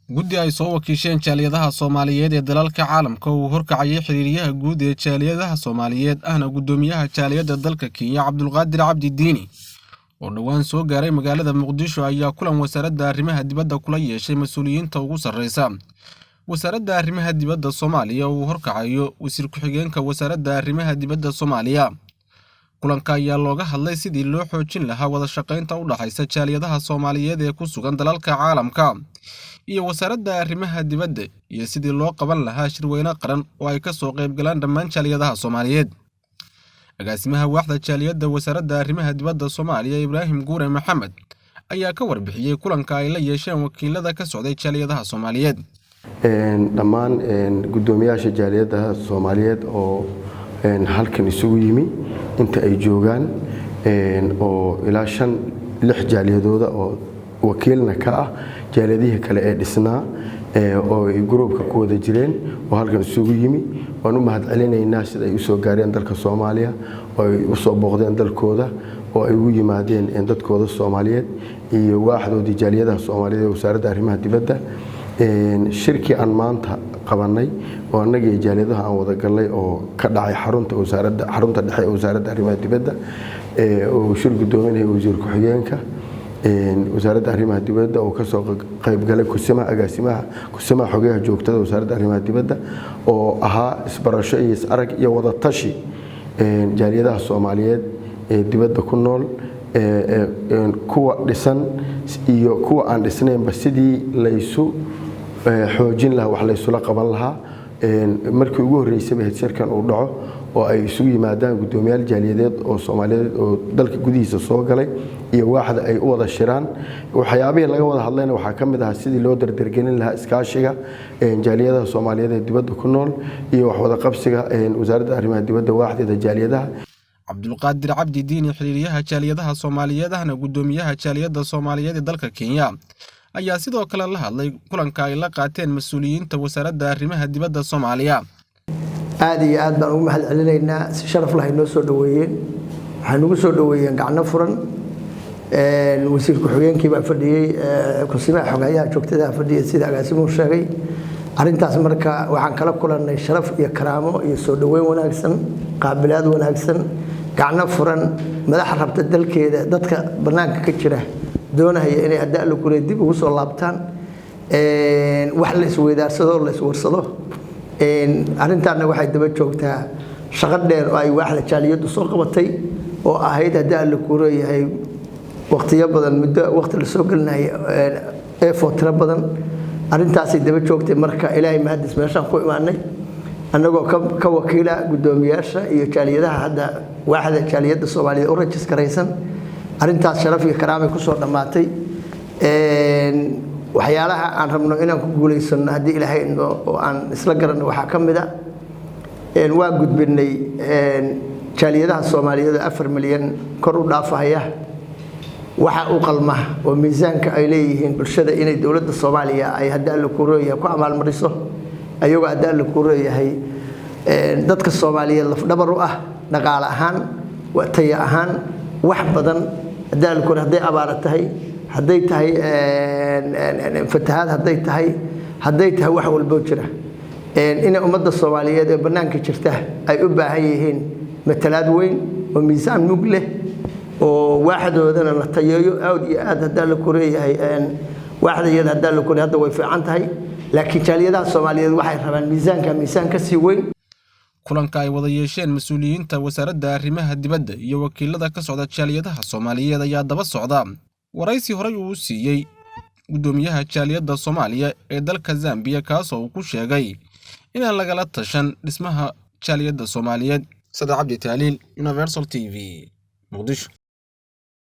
guddi ay soo wakiisheen jaaliyadaha Soomaaliyeed ee dalalka caalamka uu horkacayay xiriiriyaha guud ee jaaliyadaha Soomaaliyeed ahna gudoomiyaha jaaliyada dalka Kenya Cabdulqaadir Cabdi Diini oo dhawaan soo gaaray magaalada Muqdisho ayaa kulan wasaaradda arrimaha dibadda kula yeeshay mas'uuliyiinta ugu sarreysa wasaaradda arrimaha dibadda Soomaaliya uu horkacayo wasiir ku-xigeenka wasaaradda arrimaha dibadda Soomaaliya. kulanka ayaa looga hadlay sidii loo xoojin lahaa wada shaqaynta u dhaxaysa jaaliyadaha Soomaaliyeed ee ku sugan dalalka caalamka iyo wasaaradda arrimaha dibadda iyo sidii loo qaban lahaa shirweyne qaran oo ay ka soo qayb galaan dhammaan jaaliyadaha Soomaaliyeed. agaasimaha waaxda jaaliyadda wasaaradda arrimaha dibadda Soomaaliya Ibraahim Guure Maxamed ayaa ka warbixiyay kulanka ay la yeesheen wakiilada ka socday jaaliyadaha Soomaaliyeed. dhammaan gudoomiyaasha jaaliyadaha Soomaaliyeed oo halkan isugu yimi inta ay joogaan oo ilaa 5-6 jaaliyadooda oo wakiilna ka ah jaaliyadihii kale ee dhisnaa oo ay groupka ku wada jireen oo halkan isugu yimi waan u mahadcelinaynaa sida ay u soo gaareen dalka Soomaaliya oo ay u soo booqdeen dalkooda oo ay ugu yimaadeen dadkooda Soomaaliyeed iyo waaxdoodii jaaliyadaha Soomaaliyeed ee wasaaradda arrimaha dibadda. shirki aan maanta qabanay oo annaga jaaliyadaha aan wada galay oo ka dhacay xarunta dhexe ee wasaaradda arrimaha dibadda oo shir gudoominaya wasiir ku-xigeenka wasaaradda arrimaha dibadda oo ka soo qayb galay agaasimaha xogaha joogtada wasaaradda arrimaha dibadda oo ahaa isbarasho iyo is-arag iyo wada tashi jaaliyadaha Soomaaliyeed ee dibadda ku nool kuwa dhisan iyo kuwa aan dhisnaynba sidii laysu xoojin lahaa wax la isula qaban lahaa markii ugu horeysay shirkan uu dhaco oo ay isugu yimaadaan gudoomiyaal jaaliyadeed oo Soomaaliyeed oo dalka gudihiisa soo galay iyo waaxda ay u wada shiraan waxyaabihii laga wada hadlayna waxaa ka mid ah sidii loo dardargelin lahaa iskaashiga jaaliyadaha Soomaaliyeed ee dibadda ku nool iyo wax wada qabsiga wasaaradda arrimaha dibadda waaxdeeda jaaliyadaha. Cabdulqaadir Cabdi Diini xiriiriyaha jaaliyadaha Soomaaliyeed ahna gudoomiyaha jaaliyadda Soomaaliyeed ee dalka Kenya ayaa sidoo kale la hadlay kulanka ay la qaateen mas'uuliyiinta wasaaradda arrimaha dibadda Soomaaliya. aad iyo aad baan ugu mahadcelinaynaa si sharaf leh inoo soo dhaweeyeen waxaan ugu soo dhaweeyeen gacno furan wasiir ku-xigeenkii baa fadhiyay kusimaha xogayaha joogtada fadhiyay sida agaasimuhu sheegay. arintaas marka waxaan kala kulannay sharaf iyo karaamo iyo soo dhaweyn wanaagsan qaabilaad wanaagsan gacno furan madax rabta dalkeeda dadka banaanka ka jira doonaya inay hadda kule dib ugu soo laabtaan wax la isweydaarsado la iswarsado arintaana waxay daba joogtaa shaqo dheer oo ay waaxda jaaliyadu soo qabatay oo ahayd hadda la kureeyahay waqtiyo badan muddo waqti la soo galnay footro badan arintaasay daba joogtay marka ilaahay mahadis meeshaan ku imaanay annagoo ka wakiila gudoomiyaasha iyo jaaliyadaha hadda waaxda jaaliyadda Soomaaliyeed oo rajiskaraysan arintaas sharaf iyo karaamo ku soo dhamaatay waxyaalaha aan rabno inaan ku guuleysano hadii ilaahay oo aan isla garanno waxa kamid ah waa gudbinay jaaliyadaha Soomaaliyeed 4 milyan kor u dhaafaya waxa uu qalma oo miisaanka ay leeyihiin bulshada inay dawladda Soomaaliya ay hadda la kureeyo ku amal mariso ayagoo hadda la kureeyahay dadka Soomaaliyeed laf dhabar u ah dhaqaale ahaan watay ahaan wax badan hadda la kureeyo haday abaaratahay haday tahay fatahaad haday tahay wax walba jira in ummadda Soomaaliyeed ee banaanka jirta ay u baahan yihiin matalaad weyn oo miisaan mug leh oo waaxdoodana la tayeeyo aad iyo aad hadda la kureeyahay waaxdayada hadda la kureeyahay hadda way fiican tahay laakiin jaaliyadaha Soomaaliyeed waxay rabaan miisaan ka sii weyn. kulanka ay wada yeesheen mas'uuliyiinta wasaaradda arrimaha dibadda iyo wakiilada ka socda jaaliyadaha Soomaaliyeed ayaa daba socda waraysi horay uu siiyay gudoomiyaha jaaliyadda Soomaaliya ee dalka Zambia kaas oo ku sheegay in lagala tashan dhismaha jaaliyadda Soomaaliyeed. Sada Cabdi Taaliil, Universal TV, Muqdisho.